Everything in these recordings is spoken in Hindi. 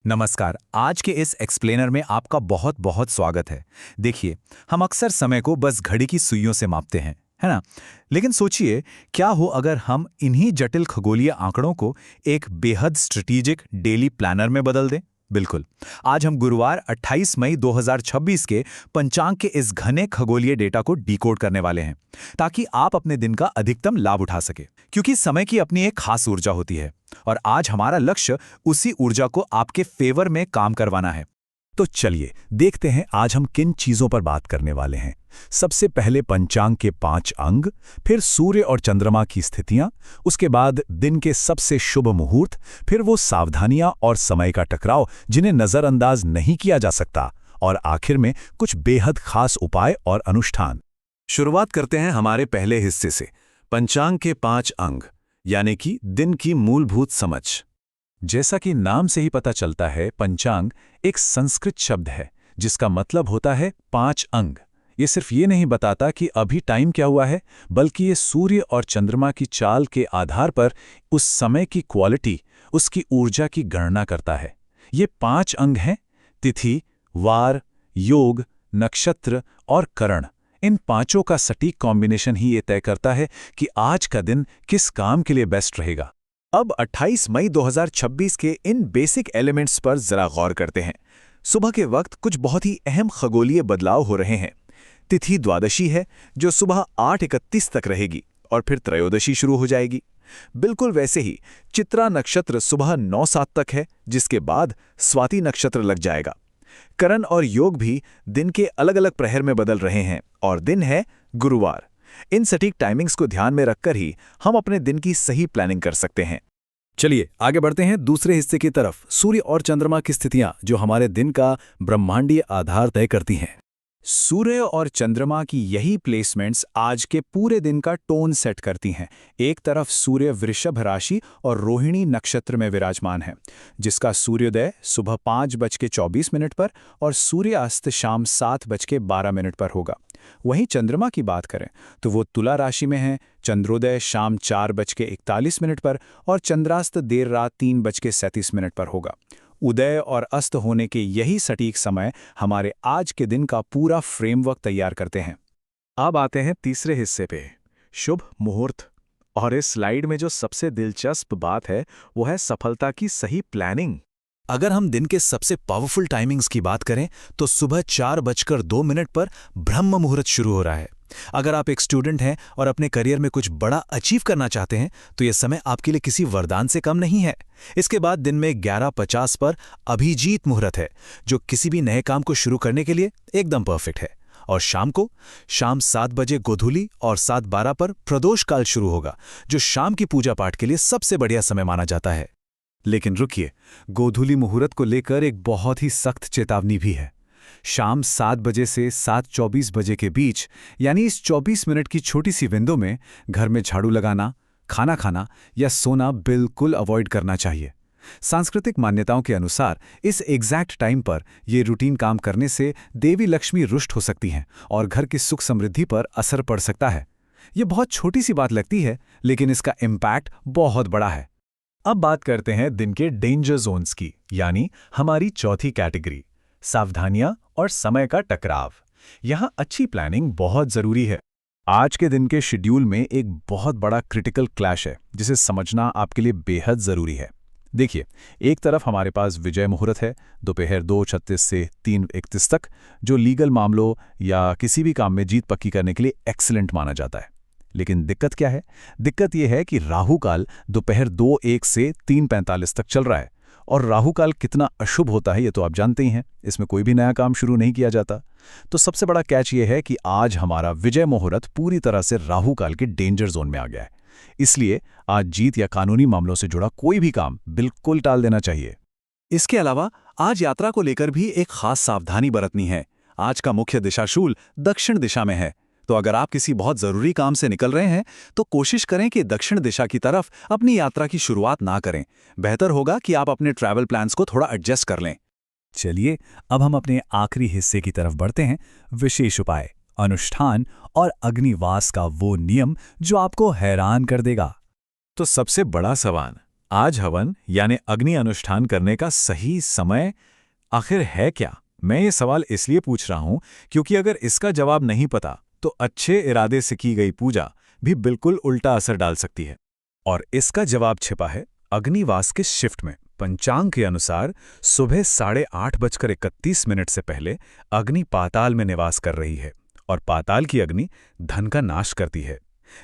नमस्कार। आज के इस एक्सप्लेनर में आपका बहुत बहुत स्वागत है। देखिए, हम अक्सर समय को बस घड़ी की सुइयों से मापते हैं, है ना? लेकिन सोचिए, क्या हो अगर हम इन्हीं जटिल खगोलीय आंकड़ों को एक बेहद स्ट्रेटेजिक डेली प्लानर में बदल दें? बिल्कुल। आज हम गुरुवार 28 मई 2026 के पंचांग के इस घने खगोलीय डेटा को डिकोड करने वाले हैं, ताकि आप अपने दिन का अधिकतम लाभ उठा सके। क्योंकि समय की अपनी एक खास ऊर्जा होती है, और आज हमारा लक्ष्य उसी ऊर्जा को आपके फेवर में काम करवाना है। तो चलिए देखते हैं आज हम किन चीजों पर बात करने वाले हैं। सबसे पहले पंचांग के 5 अंग, फिर सूर्य और चंद्रमा की स्थितियां, उसके बाद दिन के सबसे शुभ मुहूर्त, फिर वो सावधानियां और समय का टकराव जिन्हें नजरअंदाज नहीं किया जा सकता, और आखिर में कुछ बेहद खास उपाय और अनुष्ठान। शुरुआत करते हैं हमारे पहले हिस्से से, पंचांग के 5 अंग, यानी कि दिन की मूलभूत समझ। जैसा कि नाम से ही पता चलता है, पंचांग एक संस्कृत शब्द है जिसका मतलब होता है 5 अंग। ये सिर्फ ये नहीं बताता कि अभी टाइम क्या हुआ है, बल्कि ये सूर्य और चंद्रमा की चाल के आधार पर उस समय की क्वालिटी, उसकी ऊर्जा की गणना करता है। ये 5 अंग हैं: तिथि, वार, योग, नक्षत्र और करण। इन पांचों का सटीक कॉम्बिनेशन ही ये तय करता है कि आज का दिन किस काम के लिए बेस्ट रहेगा। अब 28 मई 2026 के इन बेसिक एलिमेंट्स पर जरा गौर करते हैं। सुबह के वक्त कुछ बहुत ही अहम खगोलीय बदलाव हो रहे हैं। तिथि द्वादशी है, जो सुबह 8:31 तक रहेगी, और फिर त्रयोदशी शुरू हो जाएगी। बिल्कुल वैसे ही चित्रा नक्षत्र सुबह 9:07 तक है, जिसके बाद स्वाति नक्षत्र लग जाएगा। करण और योग भी दिन के अलग अलग प्रहर में बदल रहे हैं, और दिन है गुरुवार। इन सटीक टाइमिंग्स को ध्यान में रखकर ही हम अपने दिन की सही प्लानिंग कर सकते हैं। चलिए आगे बढ़ते हैं दूसरे हिस्से की तरफ, सूर्य और चंद्रमा की स्थितियां जो हमारे दिन का ब्रह्मांडीय आधार तय करती हैं। सूर्य और चंद्रमा की यही प्लेसमेंट्स आज के पूरे दिन का टोन सेट करती हैं। एक तरफ सूर्य वृषभ राशि और रोहिणी नक्षत्र में विराजमान है, जिसका सूर्योदय सुबह 5:24 पर और सूर्यास्त शाम 7:12 पर होगा। वहीं चंद्रमा की बात करें तो वो तुला राशि में है। चंद्रोदय शाम 4:41 पर और चंद्रास्त देर रात 3:37 पर होगा। उदय और अस्त होने के यही सटीक समय हमारे आज के दिन का पूरा फ्रेमवर्क तैयार करते हैं। अब आते हैं तीसरे हिस्से पे, शुभ मुहूर्त। और इस स्लाइड में जो सबसे दिलचस्प बात है वो है सफलता की सही प्लानिंग। अगर हम दिन के सबसे पावरफुल टाइमिंग्स की बात करें तो सुबह 4:02 पर ब्रह्म मुहूर्त शुरू हो रहा है। अगर आप एक स्टूडेंट हैं और अपने करियर में कुछ बड़ा अचीव करना चाहते हैं तो यह समय आपके लिए किसी वरदान से कम नहीं है। इसके बाद दिन में 11:50 पर अभिजीत मुहूर्त है, जो किसी भी नए काम को शुरू करने के लिए एकदम परफेक्ट है। और शाम 7 बजे गोधूली और 7:12 पर प्रदोष काल शुरू होगा, जो शाम की पूजा पाठ के लिए सबसे बढ़िया समय माना जाता है। लेकिन रुकिए, गोधूली मुहूर्त को लेकर एक बहुत ही सख्त चेतावनी भी है। शाम 7 बजे से 7:24 बजे के बीच, यानी इस 24 मिनट की छोटी सी विंडो में घर में झाड़ू लगाना, खाना खाना या सोना बिल्कुल अवॉइड करना चाहिए। सांस्कृतिक मान्यताओं के अनुसार इस एग्जैक्ट टाइम पर ये रूटीन काम करने से देवी लक्ष्मी रुष्ट हो सकती हैं और घर की सुख समृद्धि पर असर पड़ सकता है। ये बहुत छोटी सी बात लगती है, लेकिन इसका इम्पैक्ट बहुत बड़ा है। अब बात करते हैं दिन के डेंजर जोन्स की, यानी हमारी चौथी कैटेगरी, सावधानियां और समय का टकराव। यहां अच्छी प्लानिंग बहुत जरूरी है। आज के दिन के शेड्यूल में एक बहुत बड़ा क्रिटिकल क्लैश है, जिसे समझना आपके लिए बेहद जरूरी है। देखिए, एक तरफ हमारे पास विजय मुहूर्त है, दोपहर 2:36 से 3:31 तक, जो लीगल मामलों या किसी भी काम में जीत पक्की करने के लिए एक्सीलेंट माना जाता है। लेकिन दिक्कत क्या है? दिक्कत यह है कि राहु काल दोपहर 2:01 से 3:45 तक चल रहा है। और राहु काल कितना अशुभ होता है ये तो आप जानते ही हैं। इसमें कोई भी नया काम शुरू नहीं किया जाता। तो सबसे बड़ा कैच ये है कि आज हमारा विजय मुहूर्त पूरी तरह से राहु काल के डेंजर जोन में आ गया है। इसलिए आज जीत या कानूनी मामलों से जुड़ा कोई भी काम बिल्कुल टाल देना चाहिए। इसके अलावा आज यात्रा को लेकर भी एक खास सावधानी बरतनी है। आज का मुख्य दिशाशूल दक्षिण दिशा में है, तो अगर आप किसी बहुत जरूरी काम से निकल रहे हैं तो कोशिश करें कि दक्षिण दिशा की तरफ अपनी यात्रा की शुरुआत ना करें। बेहतर होगा कि आप अपने ट्रैवल प्लान्स को थोड़ा एडजस्ट कर लें। चलिए अब हम अपने आखिरी हिस्से की तरफ बढ़ते हैं, विशेष उपाय, अनुष्ठान और अग्निवास का वो नियम जो आपको हैरान कर देगा। तो सबसे बड़ा सवाल, आज हवन यानी अग्नि अनुष्ठान करने का सही समय आखिर है क्या? मैं ये सवाल इसलिए पूछ रहा हूं क्योंकि अगर इसका जवाब नहीं पता तो अच्छे इरादे से की गई पूजा भी बिल्कुल उल्टा असर डाल सकती है। और इसका जवाब छिपा है अग्निवास के शिफ्ट में। पंचांग के अनुसार सुबह 8:31 से पहले अग्नि पाताल में निवास कर रही है और पाताल की अग्नि धन का नाश करती है।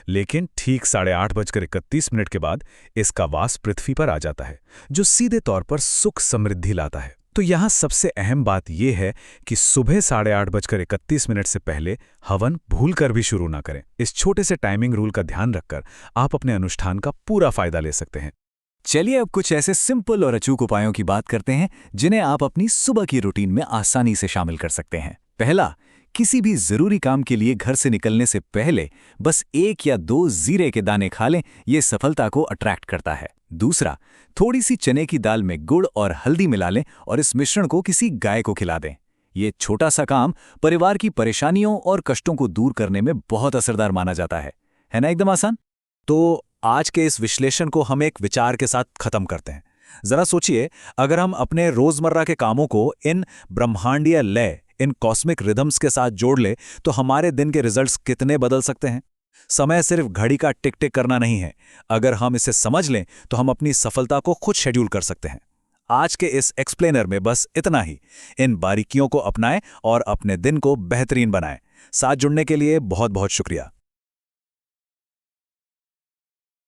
लेकिन ठीक 8:31 के बाद इसका वास पृथ्वी पर आ जाता है, जो सीधे तौर पर सुख समृद्धि लाता है। तो यहाँ सबसे अहम बात यह है कि सुबह 8:31 से पहले हवन भूलकर भी शुरू ना करें। इस छोटे से टाइमिंग रूल का ध्यान रखकर आप अपने अनुष्ठान का पूरा फायदा ले सकते हैं। चलिए अब कुछ ऐसे सिंपल और अचूक उपायों की बात करते हैं जिन्हें आप अपनी सुबह की रूटीन में आसानी से शामिल कर सकते हैं। पहला, किसी भी जरूरी काम के लिए घर से निकलने से पहले बस 1 या 2 जीरे के दाने खा लें, ये सफलता को अट्रैक्ट करता है। दूसरा, थोड़ी सी चने की दाल में गुड़ और हल्दी मिला लें और इस मिश्रण को किसी गाय को खिला दें। ये छोटा सा काम परिवार की परेशानियों और कष्टों को दूर करने में बहुत असरदार माना जाता है ना? एकदम आसान। तो आज के इस विश्लेषण को हम एक विचार के साथ खत्म करते हैं। जरा सोचिए, अगर हम अपने रोजमर्रा के कामों को इन ब्रह्मांडीय लय, इन कॉस्मिक रिदम्स के साथ जोड़ ले तो हमारे दिन के रिजल्ट्स कितने बदल सकते हैं। समय सिर्फ घड़ी का टिक टिक करना नहीं है। अगर हम इसे समझ लें तो हम अपनी सफलता को खुद शेड्यूल कर सकते हैं। आज के इस एक्सप्लेनर में बस इतना ही। इन बारीकियों को अपनाएं और अपने दिन को बेहतरीन बनाएं। साथ जुड़ने के लिए बहुत बहुत शुक्रिया।